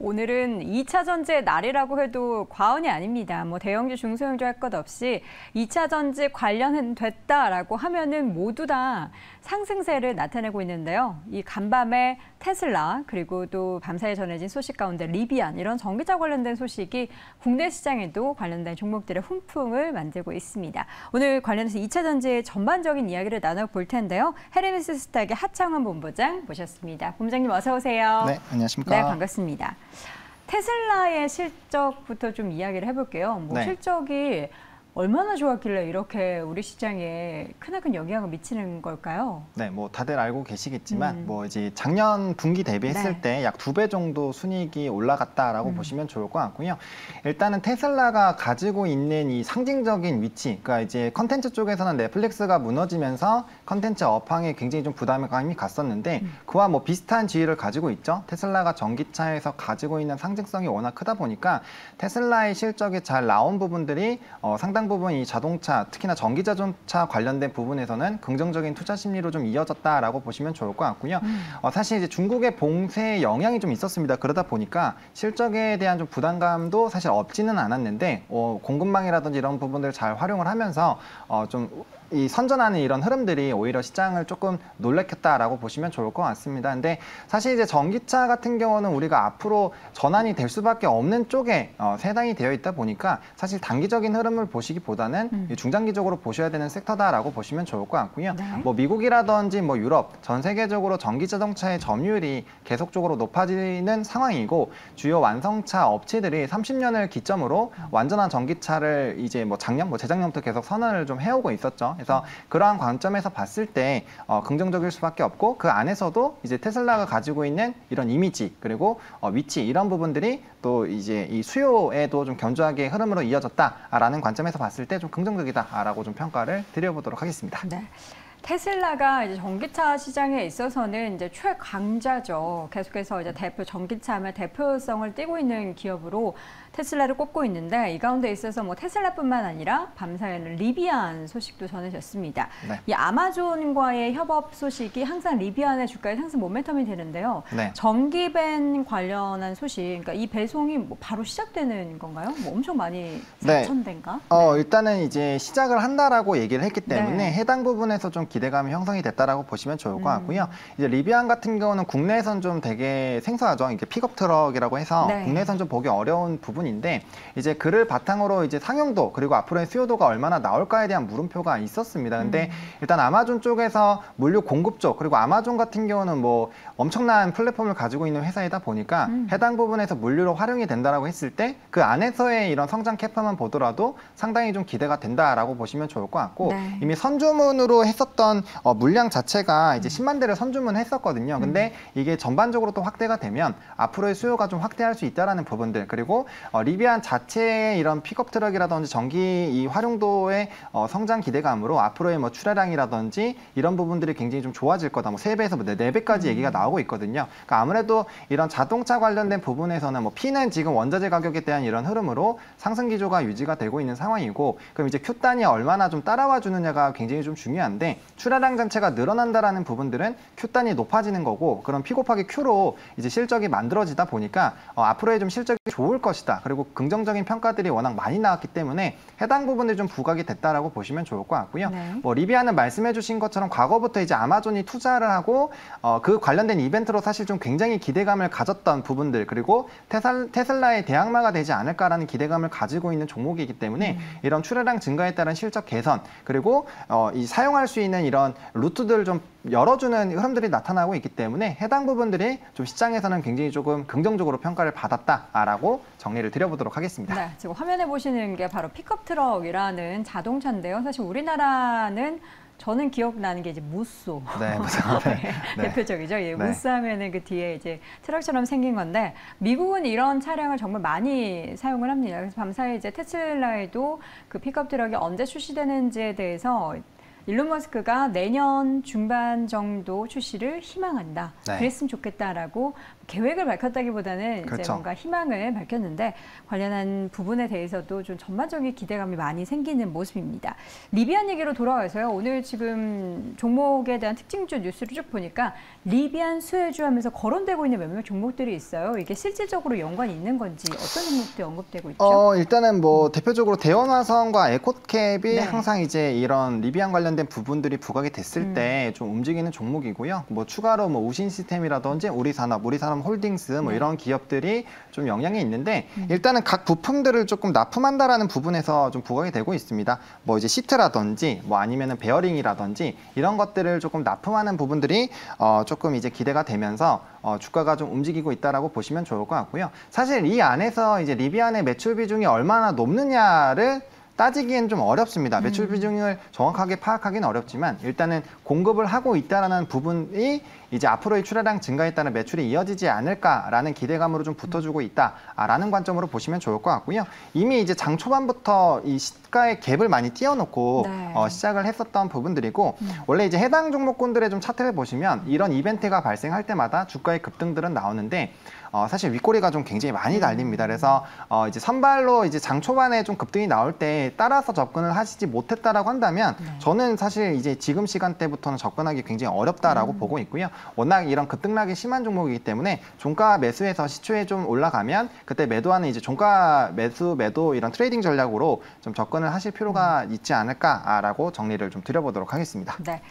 오늘은 2차 전지의 날이라고 해도 과언이 아닙니다. 대형주, 중소형주 할 것 없이 2차 전지 관련됐다라고 하면은 모두 다 상승세를 나타내고 있는데요. 이 간밤에 테슬라 그리고 또 밤사이 전해진 소식 가운데 리비안 이런 전기차 관련된 소식이 국내 시장에도 관련된 종목들의 훈풍을 만들고 있습니다. 오늘 관련해서 2차 전지의 전반적인 이야기를 나눠볼 텐데요. 헤르메스 스탁의 하창원 본부장 모셨습니다. 본부장님 어서 오세요. 네, 안녕하십니까. 네, 반갑습니다. 테슬라의 실적부터 좀 이야기를 해볼게요. 네. 실적이 얼마나 좋았길래 이렇게 우리 시장에 크나큰 영향을 미치는 걸까요? 네, 다들 알고 계시겠지만 이제 작년 분기 대비했을 때 약 2배 정도 순이익이 올라갔다라고 보시면 좋을 것 같고요. 일단은 테슬라가 가지고 있는 이 상징적인 위치, 그러니까 이제 컨텐츠 쪽에서는 넷플릭스가 무너지면서 컨텐츠 업황에 굉장히 좀 부담감이 갔었는데 그와 비슷한 지위를 가지고 있죠. 테슬라가 전기차에서 가지고 있는 상징성이 워낙 크다 보니까 테슬라의 실적이 잘 나온 부분들이 상당 부분 이 자동차, 특히나 전기자동차 관련된 부분에서는 긍정적인 투자 심리로 좀 이어졌다라고 보시면 좋을 것 같고요. 사실 이제 중국의 봉쇄에 영향이 좀 있었습니다. 그러다 보니까 실적에 대한 좀 부담감도 사실 없지는 않았는데 공급망이라든지 이런 부분들을 잘 활용을 하면서 이 선전하는 이런 흐름들이 오히려 시장을 조금 놀래켰다라고 보시면 좋을 것 같습니다. 근데 사실 이제 전기차 같은 경우는 우리가 앞으로 전환이 될 수밖에 없는 쪽에 세당이 되어 있다 보니까 사실 단기적인 흐름을 보시기보다는 중장기적으로 보셔야 되는 섹터다라고 보시면 좋을 것 같고요. 네. 미국이라든지 유럽 전 세계적으로 전기 자동차의 점유율이 계속적으로 높아지는 상황이고 주요 완성차 업체들이 30년을 기점으로 완전한 전기차를 이제 작년, 재작년부터 계속 선언을 좀 해오고 있었죠. 그래서 그러한 관점에서 봤을 때 긍정적일 수밖에 없고 그 안에서도 이제 테슬라가 가지고 있는 이런 이미지 그리고 위치 이런 부분들이 또 이제 이 수요에도 좀 견조하게 흐름으로 이어졌다라는 관점에서 봤을 때 좀 긍정적이다라고 좀 평가를 드려보도록 하겠습니다. 네. 테슬라가 이제 전기차 시장에 있어서는 이제 최강자죠. 계속해서 이제 전기차의 대표성을 띠고 있는 기업으로 테슬라를 꼽고 있는데 이 가운데 있어서 테슬라뿐만 아니라 밤사이에는 리비안 소식도 전해졌습니다. 네. 이 아마존과의 협업 소식이 항상 리비안의 주가에 상승 모멘텀이 되는데요. 네. 전기밴 관련한 소식, 그러니까 이 배송이 바로 시작되는 건가요? 엄청 많이 4,000대인가? 네. 일단은 이제 시작을 한다라고 얘기를 했기 때문에 네. 해당 부분에서 좀 기대감이 형성이 됐다라고 보시면 좋을 것 같고요. 이제 리비안 같은 경우는 국내에선 좀 되게 생소하죠. 이게 픽업 트럭이라고 해서 국내에선 좀 보기 어려운 부분인데 이제 그를 바탕으로 이제 상용도 그리고 앞으로의 수요도가 얼마나 나올까에 대한 물음표가 있었습니다. 근데 일단 아마존 쪽에서 물류 공급 쪽 그리고 아마존 같은 경우는 엄청난 플랫폼을 가지고 있는 회사이다 보니까 해당 부분에서 물류로 활용이 된다라고 했을 때 그 안에서의 이런 성장 캐파만 보더라도 상당히 좀 기대가 된다라고 보시면 좋을 것 같고 이미 선주문으로 했었던 물량 자체가 이제 10만 대를 선주문했었거든요. 근데 이게 전반적으로 또 확대가 되면 앞으로의 수요가 좀 확대할 수 있다라는 부분들 그리고 리비안 자체의 이런 픽업 트럭이라든지 전기 이 활용도의 성장 기대감으로 앞으로의 출하량이라든지 이런 부분들이 굉장히 좀 좋아질 거다. 3배에서 4배까지 얘기가 나오고 있거든요. 그러니까 아무래도 이런 자동차 관련된 부분에서는 P는 지금 원자재 가격에 대한 이런 흐름으로 상승 기조가 유지가 되고 있는 상황이고 그럼 이제 Q단이 얼마나 좀 따라와 주느냐가 굉장히 좀 중요한데 출하량 자체가 늘어난다라는 부분들은 Q단이 높아지는 거고 그럼 P 곱하기 Q로 이제 실적이 만들어지다 보니까 앞으로의 좀 실적이 좋을 것이다. 그리고 긍정적인 평가들이 워낙 많이 나왔기 때문에 해당 부분들이 좀 부각이 됐다라고 보시면 좋을 것 같고요. 리비안은 말씀해 주신 것처럼 과거부터 이제 아마존이 투자를 하고 그 관련된 이벤트로 사실 좀 굉장히 기대감을 가졌던 부분들 그리고 테슬라의 대항마가 되지 않을까라는 기대감을 가지고 있는 종목이기 때문에 이런 출하량 증가에 따른 실적 개선 그리고 이 사용할 수 있는 이런 루트들을 좀 열어주는 흐름들이 나타나고 있기 때문에 해당 부분들이 좀 시장에서는 굉장히 조금 긍정적으로 평가를 받았다라고 정리를 드려보도록 하겠습니다. 네, 지금 화면에 보시는 게 바로 픽업 트럭이라는 자동차인데요. 사실 우리나라는 저는 기억나는 게 이제 무쏘. 네, 대표적이죠. 무쏘 하면은 그 뒤에 이제 트럭처럼 생긴 건데 미국은 이런 차량을 정말 많이 사용을 합니다. 그래서 밤사이 이제 테슬라에도 그 픽업 트럭이 언제 출시되는지에 대해서 일론 머스크가 내년 중반 정도 출시를 희망한다. 그랬으면 좋겠다라고 계획을 밝혔다기보다는 그렇죠. 이제 뭔가 희망을 밝혔는데 관련한 부분에 대해서도 좀 전반적인 기대감이 많이 생기는 모습입니다. 리비안 얘기로 돌아와서요. 오늘 지금 종목에 대한 특징주 뉴스를 쭉 보니까 리비안 수혜주 하면서 거론되고 있는 몇몇 종목들이 있어요. 이게 실질적으로 연관이 있는 건지 어떤 종목들이 언급되고 있죠? 일단은 뭐 대표적으로 대원화성과 에코캡이 네. 항상 이제 이런 리비안 관련된 부분들이 부각이 됐을 때 좀 움직이는 종목이고요. 뭐 추가로 뭐 우신 시스템이라든지 우리산업 홀딩스 뭐 네. 이런 기업들이 좀 영향이 있는데 일단은 각 부품들을 조금 납품한다라는 부분에서 좀 부각이 되고 있습니다. 뭐 이제 시트라든지 뭐 아니면은 베어링이라든지 이런 것들을 조금 납품하는 부분들이 조금 이제 기대가 되면서 주가가 좀 움직이고 있다라고 보시면 좋을 것 같고요. 사실 이 안에서 이제 리비안의 매출 비중이 얼마나 높느냐를 따지기엔 좀 어렵습니다. 매출 비중을 정확하게 파악하기는 어렵지만 일단은 공급을 하고 있다는 부분이 이제 앞으로의 출하량 증가에 따른 매출이 이어지지 않을까라는 기대감으로 좀 붙어주고 있다라는 관점으로 보시면 좋을 것 같고요. 이미 이제 장 초반부터 이 시가의 갭을 많이 띄워놓고 네. 시작을 했었던 부분들이고 원래 이제 해당 종목군들의 좀 차트를 보시면 이런 이벤트가 발생할 때마다 주가의 급등들은 나오는데 사실 윗꼬리가 좀 굉장히 많이 달립니다. 그래서 이제 선발로 이제 장 초반에 좀 급등이 나올 때 따라서 접근을 하시지 못했다라고 한다면 저는 사실 이제 지금 시간대부터는 접근하기 굉장히 어렵다라고 보고 있고요. 워낙 이런 급등락이 심한 종목이기 때문에 종가 매수해서 시초에 좀 올라가면 그때 매도하는 이제 종가 매도 이런 트레이딩 전략으로 좀 접근을 하실 필요가 있지 않을까라고 정리를 좀 드려보도록 하겠습니다. 네.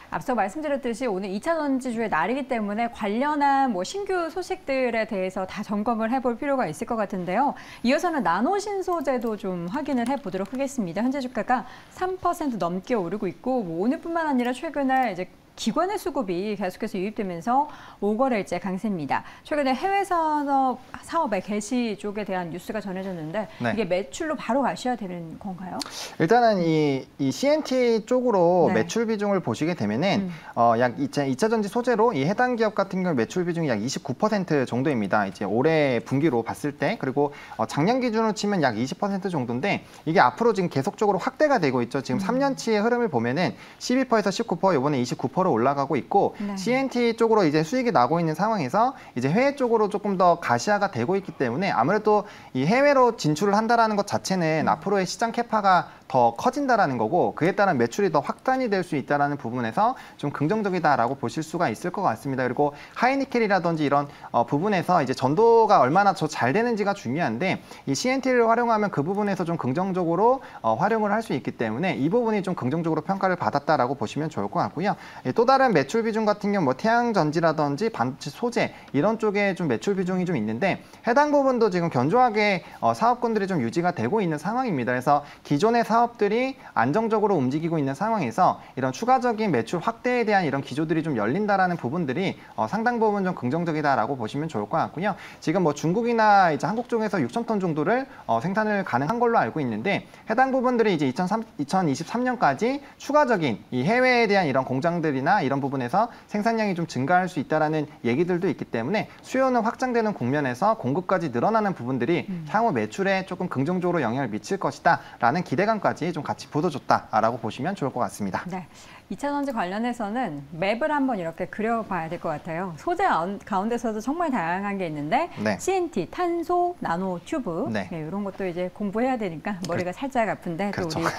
앞서 말씀드렸듯이 오늘 2차 전지주의 날이기 때문에 관련한 뭐 신규 소식들에 대해서 다 점검을 해볼 필요가 있을 것 같은데요. 이어서는 나노신소재도 좀 확인을 해보도록 하겠습니다. 현재 주가가 3% 넘게 오르고 있고 뭐 오늘뿐만 아니라 최근에 이제 기관의 수급이 계속해서 유입되면서 5거래일째 강세입니다. 최근에 해외 사업의 개시 쪽에 대한 뉴스가 전해졌는데 네. 이게 매출로 바로 가셔야 되는 건가요? 일단은 이 CNT 쪽으로 네. 매출 비중을 보시게 되면은 약 2차 전지 소재로 이 해당 기업 같은 경우 매출 비중이 약 29% 정도입니다. 이제 올해 분기로 봤을 때 그리고 작년 기준으로 치면 약 20% 정도인데 이게 앞으로 지금 계속적으로 확대가 되고 있죠. 지금 3년치의 흐름을 보면은 12%에서 19%, 이번에 29%로 올라가고 있고 네. CNT 쪽으로 이제 수익이 나고 있는 상황에서 이제 해외 쪽으로 조금 더 가시화가 되고 있기 때문에 아무래도 이 해외로 진출을 한다라는 것 자체는 앞으로의 시장 캐파가 더 커진다라는 거고 그에 따른 매출이 더 확산이 될 수 있다라는 부분에서 좀 긍정적이다라고 보실 수가 있을 것 같습니다. 그리고 하이니켈이라든지 이런 부분에서 이제 전도가 얼마나 더 잘 되는지가 중요한데 이 CNT를 활용하면 그 부분에서 좀 긍정적으로 활용을 할 수 있기 때문에 이 부분이 좀 긍정적으로 평가를 받았다라고 보시면 좋을 것 같고요. 또 다른 매출 비중 같은 경우 뭐 태양전지라든지 반도체 소재 이런 쪽에 좀 매출 비중이 좀 있는데 해당 부분도 지금 견조하게 사업군들이 좀 유지가 되고 있는 상황입니다. 그래서 기존의 사업들이 안정적으로 움직이고 있는 상황에서 이런 추가적인 매출 확대에 대한 이런 기조들이 좀 열린다라는 부분들이 상당 부분 좀 긍정적이다라고 보시면 좋을 것 같고요. 지금 뭐 중국이나 이제 한국 쪽에서 6,000톤 정도를 생산을 가능한 걸로 알고 있는데 해당 부분들이 이제 2023년까지 추가적인 이 해외에 대한 이런 공장들이나 이런 부분에서 생산량이 좀 증가할 수 있다라는 얘기들도 있기 때문에 수요는 확장되는 국면에서 공급까지 늘어나는 부분들이 향후 매출에 조금 긍정적으로 영향을 미칠 것이다라는 기대감까지 좀 같이 보여줬다라고 보시면 좋을 것 같습니다. 네. 2차 전지 관련해서는 맵을 한번 이렇게 그려봐야 될 것 같아요. 소재 가운데서도 정말 다양한 게 있는데 네. CNT, 탄소, 나노 튜브 네. 이런 것도 이제 공부해야 되니까 머리가 살짝 아픈데 그렇죠. 또 우리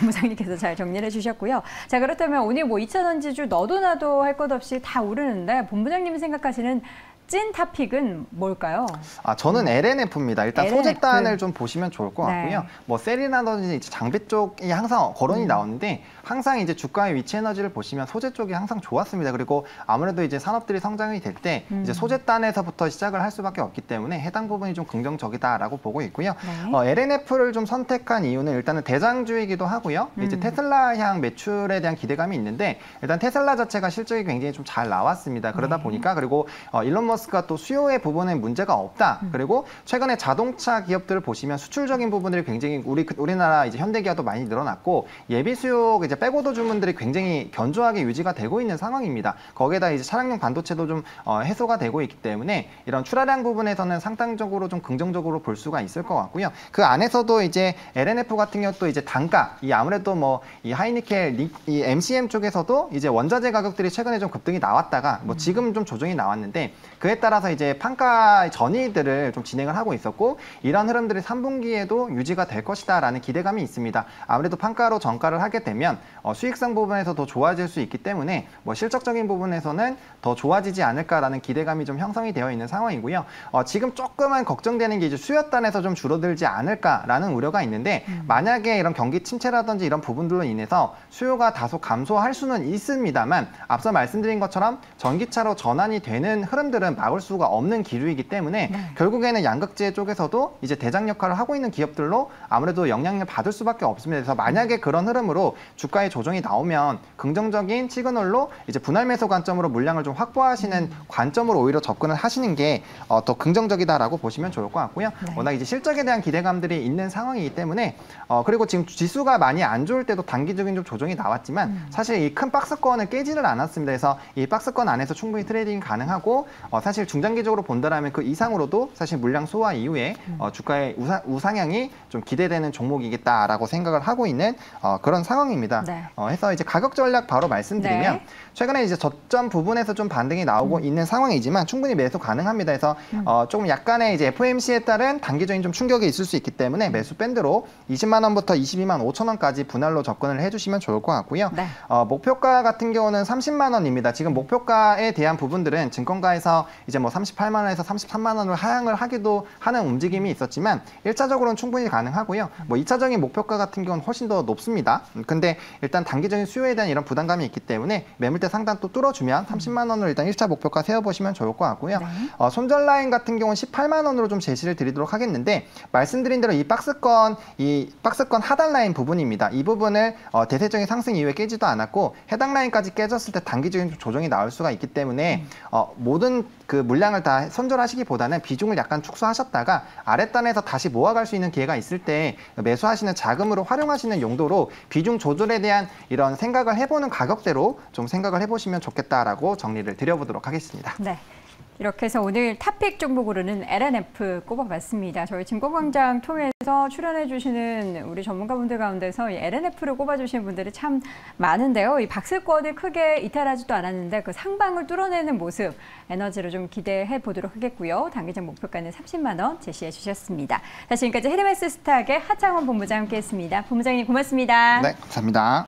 부장님께서 잘 정리를 해주셨고요. 자, 그렇다면 오늘 뭐 2차 전지주 너도 나도 할 것 없이 다 오르는데 본부장님이 생각하시는 찐 탑픽은 뭘까요? 저는 LNF입니다. 일단 LNF. 소재단을 좀 보시면 좋을 것 같고요. 네. 뭐 셀이라든지 장비 쪽이 항상 거론이 나오는데 항상 이제 주가의 위치 에너지를 보시면 소재 쪽이 항상 좋았습니다. 그리고 아무래도 이제 산업들이 성장이 될 때 이제 소재단에서부터 시작을 할 수밖에 없기 때문에 해당 부분이 좀 긍정적이다라고 보고 있고요. 네. LNF를 좀 선택한 이유는 일단은 대장주이기도 하고요. 이제 테슬라향 매출에 대한 기대감이 있는데 일단 테슬라 자체가 실적이 굉장히 좀 잘 나왔습니다. 그러다 보니까 그리고 일론 머스크가 또 수요의 부분에 문제가 없다. 그리고 최근에 자동차 기업들을 보시면 수출적인 부분들이 굉장히 우리나라 이제 현대기아도 많이 늘어났고 예비 수요 이제 백오더 주문들이 굉장히 견조하게 유지가 되고 있는 상황입니다. 거기에다 이제 차량용 반도체도 좀 해소가 되고 있기 때문에 이런 출하량 부분에서는 상당적으로 좀 긍정적으로 볼 수가 있을 것 같고요. 그 안에서도 이제 LNF 같은 경우 또 이제 단가 이 아무래도 뭐 이 하이니켈 이 MCM 쪽에서도 이제 원자재 가격들이 최근에 좀 급등이 나왔다가 뭐 지금 좀 조정이 나왔는데 그에 그에 따라서 이제 판가 전이들을 좀 진행을 하고 있었고 이런 흐름들이 3분기에도 유지가 될 것이다라는 기대감이 있습니다. 아무래도 판가로 전가를 하게 되면 수익성 부분에서 더 좋아질 수 있기 때문에 뭐 실적적인 부분에서는 더 좋아지지 않을까라는 기대감이 좀 형성이 되어 있는 상황이고요. 지금 조금은 걱정되는 게 이제 수요단에서 좀 줄어들지 않을까라는 우려가 있는데 만약에 이런 경기 침체라든지 이런 부분들로 인해서 수요가 다소 감소할 수는 있습니다만 앞서 말씀드린 것처럼 전기차로 전환이 되는 흐름들은 막을 수가 없는 기류이기 때문에 결국에는 양극재 쪽에서도 이제 대장 역할을 하고 있는 기업들로 아무래도 영향을 받을 수밖에 없습니다. 그래서 만약에 그런 흐름으로 주가의 조정이 나오면 긍정적인 시그널로 이제 분할 매수 관점으로 물량을 좀 확보하시는 관점으로 오히려 접근을 하시는 게 더 긍정적이다라고 보시면 좋을 것 같고요. 워낙 이제 실적에 대한 기대감들이 있는 상황이기 때문에 그리고 지금 지수가 많이 안 좋을 때도 단기적인 좀 조정이 나왔지만 사실 이 큰 박스권을 깨지를 않았습니다. 그래서 이 박스권 안에서 충분히 트레이딩이 가능하고 사실 중장기적으로 본다라면 그 이상으로도 사실 물량 소화 이후에 주가의 우상향이 좀 기대되는 종목이겠다라고 생각을 하고 있는 그런 상황입니다. 해서 이제 가격 전략 바로 말씀드리면 최근에 이제 저점 부분에서 좀 반등이 나오고 있는 상황이지만 충분히 매수 가능합니다. 그래서 조금 약간의 이제 FOMC에 따른 단기적인 좀 충격이 있을 수 있기 때문에 매수 밴드로 20만 원부터 22만 5천 원까지 분할로 접근을 해주시면 좋을 것 같고요. 목표가 같은 경우는 30만 원입니다. 지금 목표가에 대한 부분들은 증권가에서 이제 뭐 38만 원에서 33만 원을 하향을 하기도 하는 움직임이 있었지만 1차적으로는 충분히 가능하고요. 뭐 2차적인 목표가 같은 경우는 훨씬 더 높습니다. 근데 일단 단기적인 수요에 대한 이런 부담감이 있기 때문에 매물대 상단 또 뚫어주면 30만 원을 일단 1차 목표가 세워보시면 좋을 것 같고요. 손절 라인 같은 경우는 18만 원으로 좀 제시를 드리도록 하겠는데 말씀드린 대로 이 박스권 하단 라인 부분입니다. 이 부분을 대세적인 상승 이후에 깨지도 않았고 해당 라인까지 깨졌을 때 단기적인 조정이 나올 수가 있기 때문에 모든 그 물량을 다 손절하시기보다는 비중을 약간 축소하셨다가 아랫단에서 다시 모아갈 수 있는 기회가 있을 때 매수하시는 자금으로 활용하시는 용도로 비중 조절에 대한 이런 생각을 해보는 가격대로 좀 생각을 해보시면 좋겠다라고 정리를 드려보도록 하겠습니다. 네. 이렇게 해서 오늘 탑픽 종목으로는 LNF 꼽아봤습니다. 저희 증권광장 통해서 출연해주시는 우리 전문가분들 가운데서 이 LNF를 꼽아주시는 분들이 참 많은데요. 이 박스권을 크게 이탈하지도 않았는데 그 상방을 뚫어내는 모습, 에너지로 좀 기대해 보도록 하겠고요. 단기적 목표가는 30만 원 제시해 주셨습니다. 자, 지금까지 헤르메스 스탁의 하창원 본부장 함께했습니다. 본부장님 고맙습니다. 네, 감사합니다.